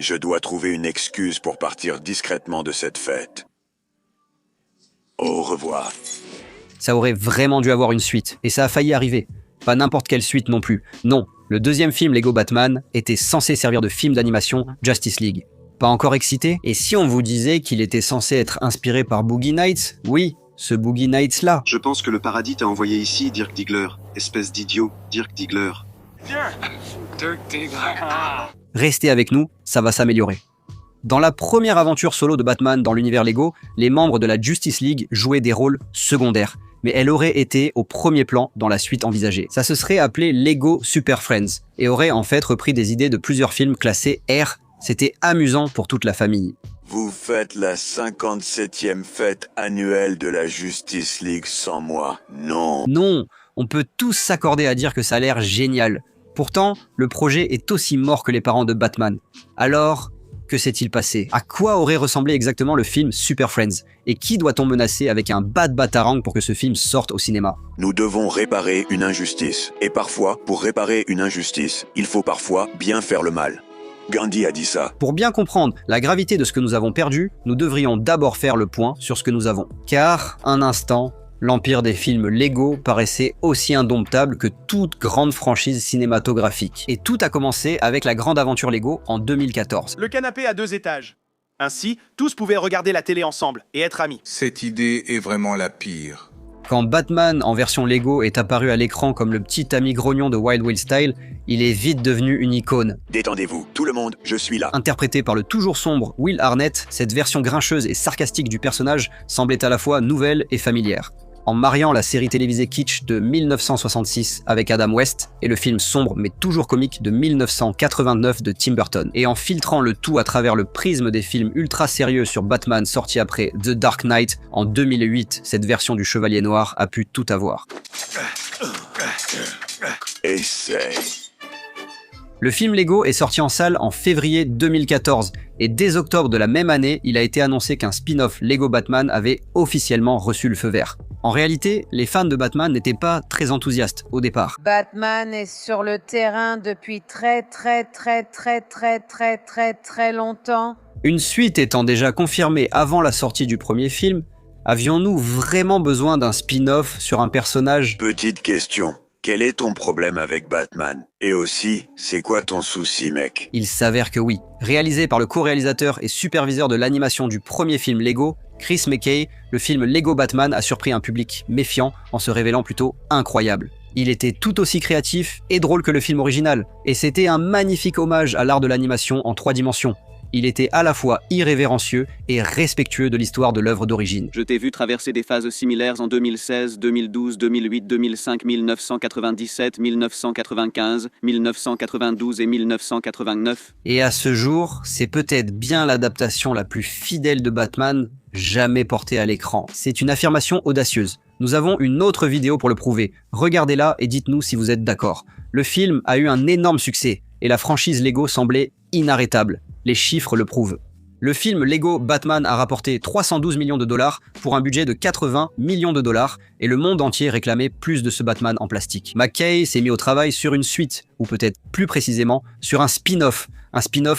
Je dois trouver une excuse pour partir discrètement de cette fête. Au revoir. Ça aurait vraiment dû avoir une suite, et ça a failli arriver. Pas n'importe quelle suite non plus. Non, le deuxième film Lego Batman était censé servir de film d'animation Justice League. Pas encore excité? Et si on vous disait qu'il était censé être inspiré par Boogie Nights? Oui, ce Boogie Nights-là. Je pense que le paradis t'a envoyé ici, Dirk Diggler. Espèce d'idiot, Dirk Diggler. Viens, Dirk Diggler. Restez avec nous, ça va s'améliorer. Dans la première aventure solo de Batman dans l'univers Lego, les membres de la Justice League jouaient des rôles secondaires, mais elle aurait été au premier plan dans la suite envisagée. Ça se serait appelé Lego Super Friends, et aurait en fait repris des idées de plusieurs films classés R. C'était amusant pour toute la famille. Vous faites la 57e fête annuelle de la Justice League sans moi. Non. Non, on peut tous s'accorder à dire que ça a l'air génial. Pourtant, le projet est aussi mort que les parents de Batman. Alors, que s'est-il passé? À quoi aurait ressemblé exactement le film Super Friends? Et qui doit-on menacer avec un batarang pour que ce film sorte au cinéma? Nous devons réparer une injustice. Et parfois, pour réparer une injustice, il faut parfois bien faire le mal. Gandhi a dit ça. Pour bien comprendre la gravité de ce que nous avons perdu, nous devrions d'abord faire le point sur ce que nous avons. Car, un instant, l'empire des films Lego paraissait aussi indomptable que toute grande franchise cinématographique. Et tout a commencé avec la grande aventure Lego en 2014. Le canapé a 2 étages. Ainsi, tous pouvaient regarder la télé ensemble et être amis. Cette idée est vraiment la pire. Quand Batman en version Lego est apparu à l'écran comme le petit ami grognon de Wild Wild Style, il est vite devenu une icône. Détendez-vous, tout le monde, je suis là. Interprété par le toujours sombre Will Arnett, cette version grincheuse et sarcastique du personnage semblait à la fois nouvelle et familière. En mariant la série télévisée kitsch de 1966 avec Adam West et le film sombre mais toujours comique de 1989 de Tim Burton, et en filtrant le tout à travers le prisme des films ultra sérieux sur Batman sortis après The Dark Knight en 2008, cette version du Chevalier Noir a pu tout avoir. Essaye. Le film Lego est sorti en salle en février 2014, et dès octobre de la même année, il a été annoncé qu'un spin-off Lego Batman avait officiellement reçu le feu vert. En réalité, les fans de Batman n'étaient pas très enthousiastes au départ. Batman est sur le terrain depuis très longtemps. Une suite étant déjà confirmée avant la sortie du premier film, avions-nous vraiment besoin d'un spin-off sur un personnage? Petite question. Quel est ton problème avec Batman? Et aussi, c'est quoi ton souci, mec? Il s'avère que oui. Réalisé par le co-réalisateur et superviseur de l'animation du premier film Lego, Chris McKay, le film Lego Batman a surpris un public méfiant en se révélant plutôt incroyable. Il était tout aussi créatif et drôle que le film original, et c'était un magnifique hommage à l'art de l'animation en 3 dimensions. Il était à la fois irrévérencieux et respectueux de l'histoire de l'œuvre d'origine. Je t'ai vu traverser des phases similaires en 2016, 2012, 2008, 2005, 1997, 1995, 1992 et 1989. Et à ce jour, c'est peut-être bien l'adaptation la plus fidèle de Batman jamais portée à l'écran. C'est une affirmation audacieuse. Nous avons une autre vidéo pour le prouver. Regardez-la et dites-nous si vous êtes d'accord. Le film a eu un énorme succès et la franchise Lego semblait inarrêtable. Les chiffres le prouvent. Le film Lego Batman a rapporté 312 millions de dollars pour un budget de 80 millions de dollars et le monde entier réclamait plus de ce Batman en plastique. McKay s'est mis au travail sur une suite, ou peut-être plus précisément sur un spin-off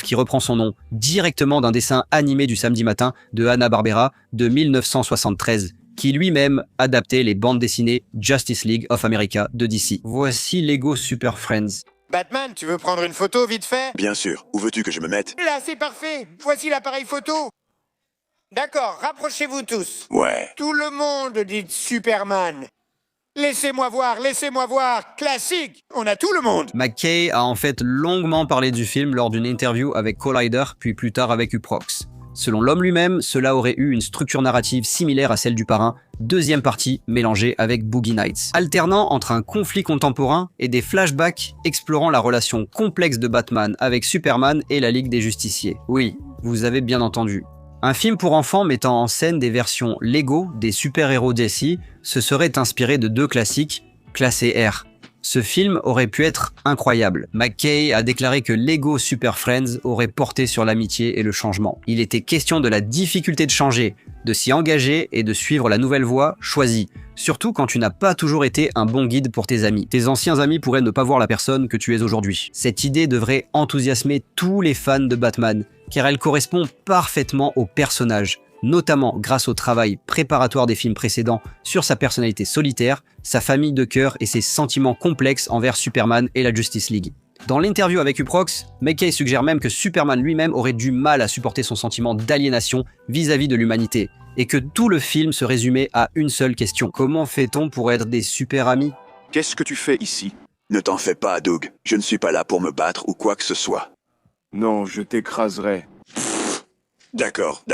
qui reprend son nom directement d'un dessin animé du samedi matin de Hanna-Barbera de 1973, qui lui-même adaptait les bandes dessinées Justice League of America de DC. Voici Lego Super Friends. Batman, tu veux prendre une photo vite fait? Bien sûr, où veux-tu que je me mette? Là, c'est parfait. Voici l'appareil photo. D'accord, rapprochez-vous tous. Ouais. Tout le monde dit Superman. Laissez-moi voir, classique. On a tout le monde. McKay a en fait longuement parlé du film lors d'une interview avec Collider, puis plus tard avec Uproxx. Selon l'homme lui-même, cela aurait eu une structure narrative similaire à celle du parrain, deuxième partie mélangée avec Boogie Nights, alternant entre un conflit contemporain et des flashbacks explorant la relation complexe de Batman avec Superman et la Ligue des Justiciers. Oui, vous avez bien entendu. Un film pour enfants mettant en scène des versions Lego des super-héros DC se serait inspiré de 2 classiques classés R. Ce film aurait pu être incroyable. McKay a déclaré que Lego Super Friends aurait porté sur l'amitié et le changement. Il était question de la difficulté de changer, de s'y engager et de suivre la nouvelle voie choisie. Surtout quand tu n'as pas toujours été un bon guide pour tes amis. Tes anciens amis pourraient ne pas voir la personne que tu es aujourd'hui. Cette idée devrait enthousiasmer tous les fans de Batman, car elle correspond parfaitement au personnage, notamment grâce au travail préparatoire des films précédents sur sa personnalité solitaire, sa famille de cœur et ses sentiments complexes envers Superman et la Justice League. Dans l'interview avec Uproxx, McKay suggère même que Superman lui-même aurait du mal à supporter son sentiment d'aliénation vis-à-vis de l'humanité, et que tout le film se résumait à une seule question. Comment fait-on pour être des super amis? Qu'est-ce que tu fais ici? Ne t'en fais pas, Doug. Je ne suis pas là pour me battre ou quoi que ce soit. Non, je t'écraserai. D'accord.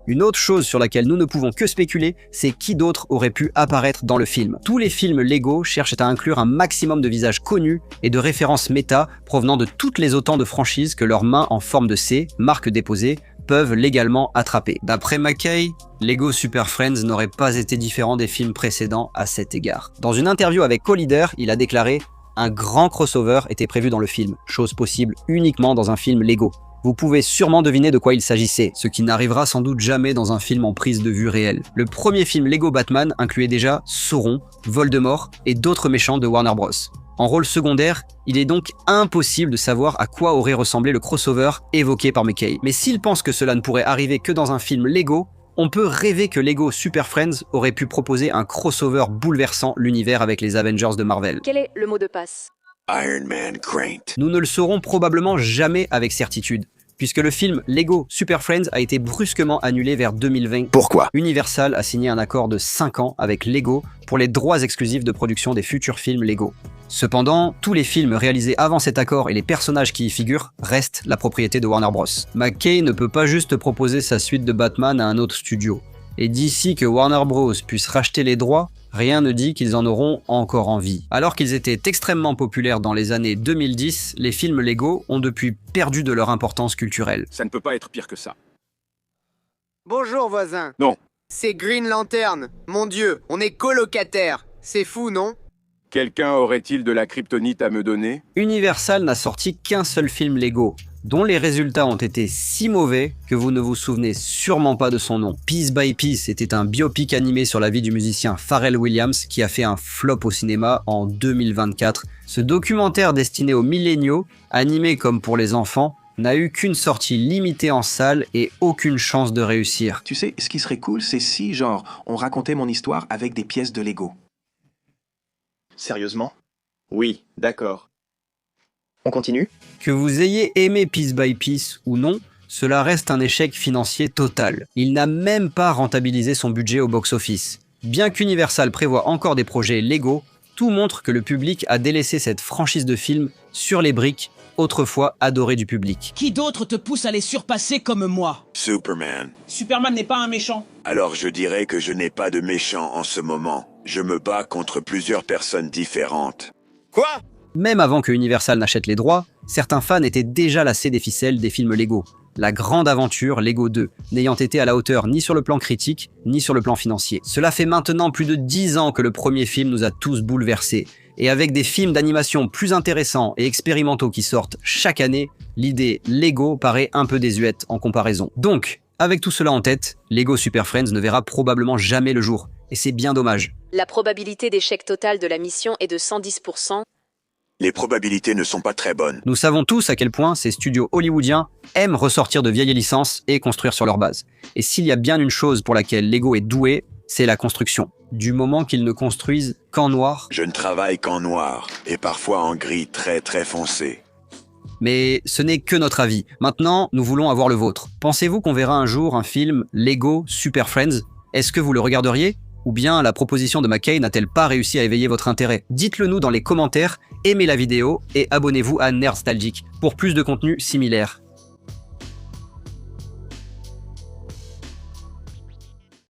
Une autre chose sur laquelle nous ne pouvons que spéculer, c'est qui d'autre aurait pu apparaître dans le film. Tous les films Lego cherchent à inclure un maximum de visages connus et de références méta provenant de toutes les autant de franchises que leurs mains en forme de C, marque déposée, peuvent légalement attraper. D'après McKay, Lego Super Friends n'aurait pas été différent des films précédents à cet égard. Dans une interview avec Collider, il a déclaré « Un grand crossover était prévu dans le film, chose possible uniquement dans un film Lego. Vous pouvez sûrement deviner de quoi il s'agissait, ce qui n'arrivera sans doute jamais dans un film en prise de vue réelle. Le premier film Lego Batman incluait déjà Sauron, Voldemort et d'autres méchants de Warner Bros. En rôle secondaire, il est donc impossible de savoir à quoi aurait ressemblé le crossover évoqué par McKay. Mais s'il pense que cela ne pourrait arriver que dans un film Lego, on peut rêver que Lego Super Friends aurait pu proposer un crossover bouleversant l'univers avec les Avengers de Marvel. Quel est le mot de passe? Iron Man Grant. Nous ne le saurons probablement jamais avec certitude, puisque le film Lego Super Friends a été brusquement annulé vers 2020. Pourquoi? Universal a signé un accord de 5 ans avec Lego pour les droits exclusifs de production des futurs films Lego. Cependant, tous les films réalisés avant cet accord et les personnages qui y figurent restent la propriété de Warner Bros. McKay ne peut pas juste proposer sa suite de Batman à un autre studio. Et d'ici que Warner Bros puisse racheter les droits, rien ne dit qu'ils en auront encore envie. Alors qu'ils étaient extrêmement populaires dans les années 2010, les films Lego ont depuis perdu de leur importance culturelle. Ça ne peut pas être pire que ça. Bonjour voisin. Non. C'est Green Lantern. Mon Dieu, on est colocataires. C'est fou, non? Quelqu'un aurait-il de la kryptonite à me donner? Universal n'a sorti qu'un seul film Lego, dont les résultats ont été si mauvais que vous ne vous souvenez sûrement pas de son nom. Piece by Piece était un biopic animé sur la vie du musicien Pharrell Williams qui a fait un flop au cinéma en 2024. Ce documentaire destiné aux milléniaux, animé comme pour les enfants, n'a eu qu'une sortie limitée en salle et aucune chance de réussir. Tu sais, ce qui serait cool, c'est si, genre, on racontait mon histoire avec des pièces de Lego. Sérieusement? Oui, d'accord. On continue? Que vous ayez aimé Piece by Piece ou non, cela reste un échec financier total. Il n'a même pas rentabilisé son budget au box-office. Bien qu'Universal prévoit encore des projets Lego, tout montre que le public a délaissé cette franchise de films sur les briques, autrefois adorée du public. Qui d'autre te pousse à les surpasser comme moi? Superman. Superman n'est pas un méchant. Alors je dirais que je n'ai pas de méchant en ce moment. Je me bats contre plusieurs personnes différentes. Quoi? Même avant que Universal n'achète les droits, certains fans étaient déjà lassés des ficelles des films Lego. La grande aventure Lego 2, n'ayant été à la hauteur ni sur le plan critique, ni sur le plan financier. Cela fait maintenant plus de 10 ans que le premier film nous a tous bouleversés. Et avec des films d'animation plus intéressants et expérimentaux qui sortent chaque année, l'idée Lego paraît un peu désuète en comparaison. Donc, avec tout cela en tête, Lego Super Friends ne verra probablement jamais le jour. Et c'est bien dommage. La probabilité d'échec total de la mission est de 110%. Les probabilités ne sont pas très bonnes. Nous savons tous à quel point ces studios hollywoodiens aiment ressortir de vieilles licences et construire sur leur base. Et s'il y a bien une chose pour laquelle Lego est doué, c'est la construction. Du moment qu'ils ne construisent qu'en noir. Je ne travaille qu'en noir, et parfois en gris très foncé. Mais ce n'est que notre avis. Maintenant, nous voulons avoir le vôtre. Pensez-vous qu'on verra un jour un film Lego Super Friends? Est-ce que vous le regarderiez? Ou bien la proposition de McKay n'a-t-elle pas réussi à éveiller votre intérêt? Dites-le nous dans les commentaires, aimez la vidéo et abonnez-vous à Nerdstalgic pour plus de contenu similaire.